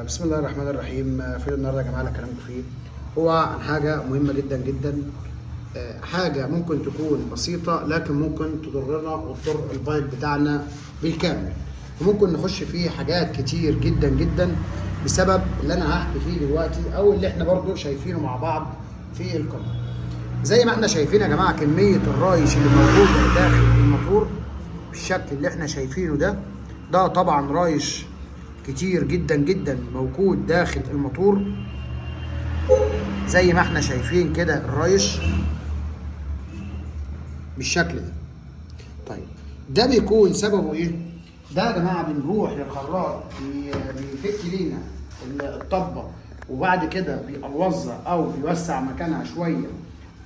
بسم الله الرحمن الرحيم. فيديو النهارده يا جماعه اللي هكلمكم فيه هو عن حاجه مهمه جدا جدا. حاجه ممكن تكون بسيطه لكن ممكن تضرنا وتضر البايك بتاعنا بالكامل، وممكن نخش فيه حاجات كتير جدا جدا بسبب اللي انا هحكي فيه دلوقتي او اللي احنا برضو شايفينه مع بعض في القناه. زي ما احنا شايفين يا جماعه كميه الرايش اللي موجوده داخل الموتور بالشكل اللي احنا شايفينه ده طبعا رايش كتير جدا جدا موجود داخل الموتور. زي ما احنا شايفين كده الرايش بالشكل ده. طيب ده بيكون سببه ايه؟ ده يا جماعه بنروح للخراط بيفك لينا الطبه وبعد كده بيقلوظها او بيوسع مكانها شويه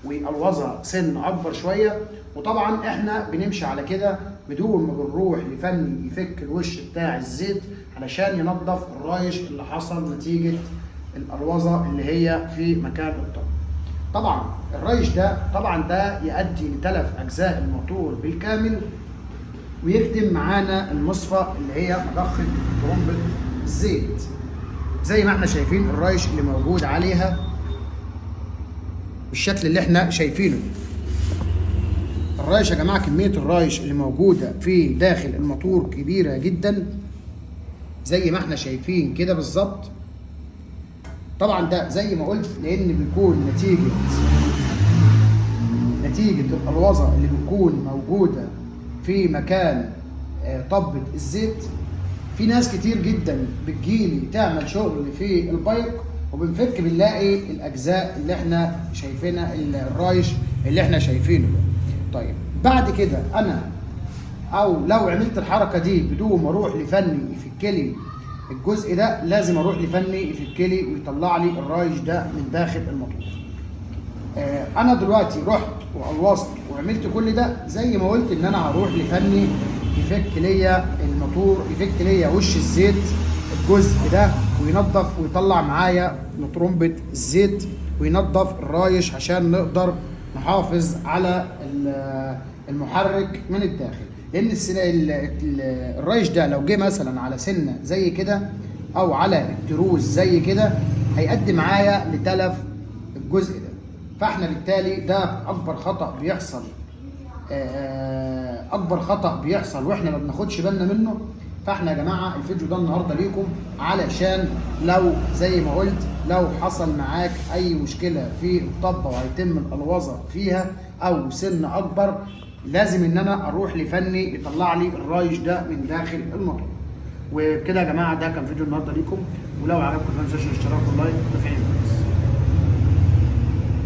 ويقلوظها سن اكبر شويه، وطبعا احنا بنمشي على كده بدون ما بنروح لفني يفك الوش بتاع الزيت علشان ينظف الرايش اللي حصل نتيجه القلوظه اللي هي في مكان الطبه. طبعا الرايش ده يؤدي لتلف اجزاء الموتور بالكامل ويخدم معانا المصفى اللي هي مضخه طرمبه الزيت. زي ما احنا شايفين الرايش اللي موجود عليها بالشكل اللي احنا شايفينه. الرايش يا جماعه كميه الرايش اللي موجوده في داخل الموتور كبيره جدا زي ما احنا شايفين كده بالظبط. طبعا ده زي ما قلت لان بيكون نتيجه القلوظه اللي بتكون موجوده في مكان طبة الزيت. في ناس كتير جدا بتجيلي تعمل شغل في البايك وبنفك بنلاقي الاجزاء اللي احنا شايفينها، الرايش اللي احنا شايفينه ده. طيب بعد كده انا او لو عملت الحركه دي بدون ما اروح لفني يفك لي الجزء ده، لازم اروح لفني يفك لي ويطلع لي الرايش ده من داخل الموتور. انا دلوقتي رحت وقلوظت وعملت كل ده زي ما قلت ان انا هروح لفني يفك ليا الموتور، يفك ليا وش الزيت الجزء ده وينظف ويطلع معايا طرمبه الزيت وينظف الرايش عشان نقدر نحافظ على المحرك من الداخل. لان الرايش ده لو جه مثلا على سنه زي كده او على التروس زي كده هيؤدي معايا لتلف الجزء ده. فاحنا بالتالي ده اكبر خطأ بيحصل واحنا ما بناخدش بالنا منه. فاحنا يا جماعه الفيديو ده النهارده ليكم علشان لو زي ما قلت لو حصل معاك اي مشكله في الطبه وهيتم القلوظه فيها او سن اكبر، لازم ان انا اروح لفني يطلع لي الرايش ده من داخل الموتور. وبكده يا جماعه ده كان فيديو النهارده ليكم، ولو عجبكم ما تنسوش الاشتراك واللايك وتفعيل الجرس.